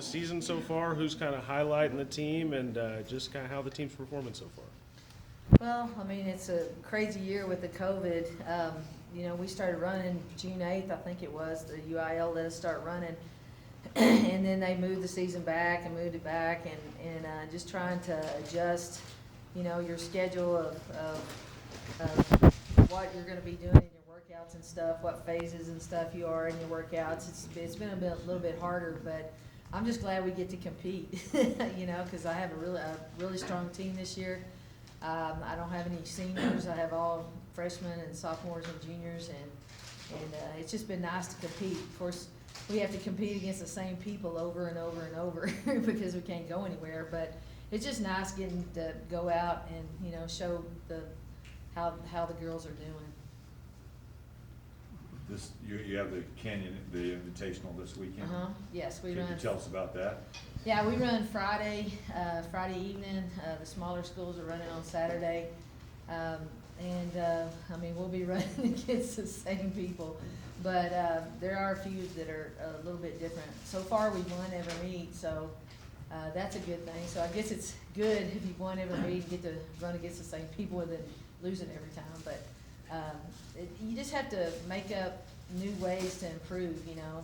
the season so far? Who's kind of highlighting the team, and just kind of how the team's performing so far? Well, I mean, it's a crazy year with the COVID. You know, we started running June 8th, I think it was. The UIL let us start running. And then they moved the season back and moved it back, and just trying to adjust, you know, your schedule of what you're going to be doing in your workouts and stuff, what phases and stuff you are in your workouts. It's been a little bit harder, but I'm just glad we get to compete, you know, because I have a really strong team this year. I don't have any seniors. I have all freshmen and sophomores and juniors, and it's just been nice to compete. Of course, we have to compete against the same people over and over and over because we can't go anywhere. But it's just nice getting to go out and, you know, show how the girls are doing. You have the Canyon, the Invitational this weekend. Yes, we Can run. you tell us about that? Yeah, we run Friday evening. The smaller schools are running on Saturday. I mean, we'll be running against the same people, but there are a few that are a little bit different. So far, we've won every meet, so that's a good thing. So I guess it's good if you've won every meet and get to run against the same people than losing every time. But you just have to make up new ways to improve, you know,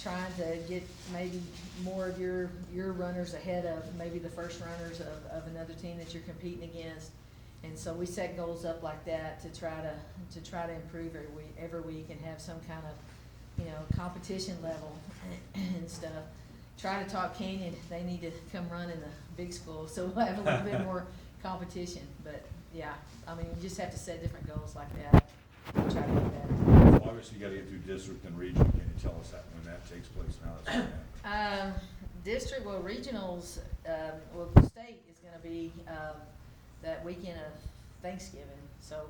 trying to get maybe more of your runners ahead of maybe the first runners of another team that you're competing against. And so we set goals up like that to try to improve every week and have some kind of, you know, competition level and stuff. Try to talk Canyon. They need to come run in the big school, so we'll have a little bit more competition. But yeah, I mean, you just have to set different goals like that and try to do that. Well, obviously, you got to get through district and region. Can you tell us when that takes place and how that's going to happen? District, well, regionals, well, the state is going to be that weekend of Thanksgiving. So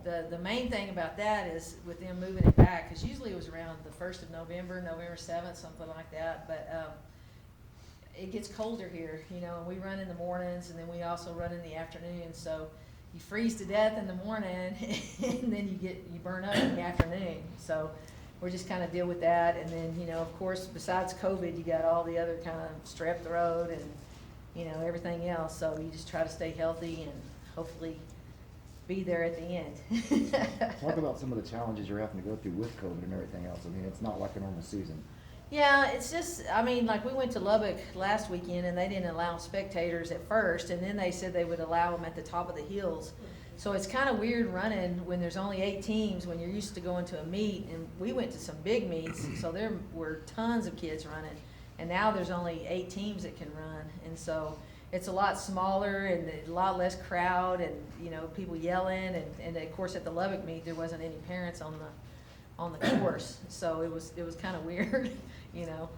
the main thing about that is with them moving it back, because usually it was around the 1st of November, November 7th, something like that. But it gets colder here, you know, and we run in the mornings, and then we also run in the afternoon. So you freeze to death in the morning, and then you burn up in the afternoon. So we're just kind of deal with that. And then, you know, of course, besides COVID, you got all the other kind of strep throat and, you know, everything else. So you just try to stay healthy and hopefully be there at the end. Talk about some of the challenges you're having to go through with COVID and everything else. I mean, it's not like a normal season. Yeah, it's just, I mean, like we went to Lubbock last weekend and they didn't allow spectators at first, and then they said they would allow them at the top of the hills. So it's kind of weird running when there's only 8 teams when you're used to going to a meet, and we went to some big meets, so there were tons of kids running, and now there's only 8 teams that can run, and so it's a lot smaller and a lot less crowd and, you know, people yelling, and of course at the Lubbock meet there wasn't any parents on the course, so it was kind of weird, you know.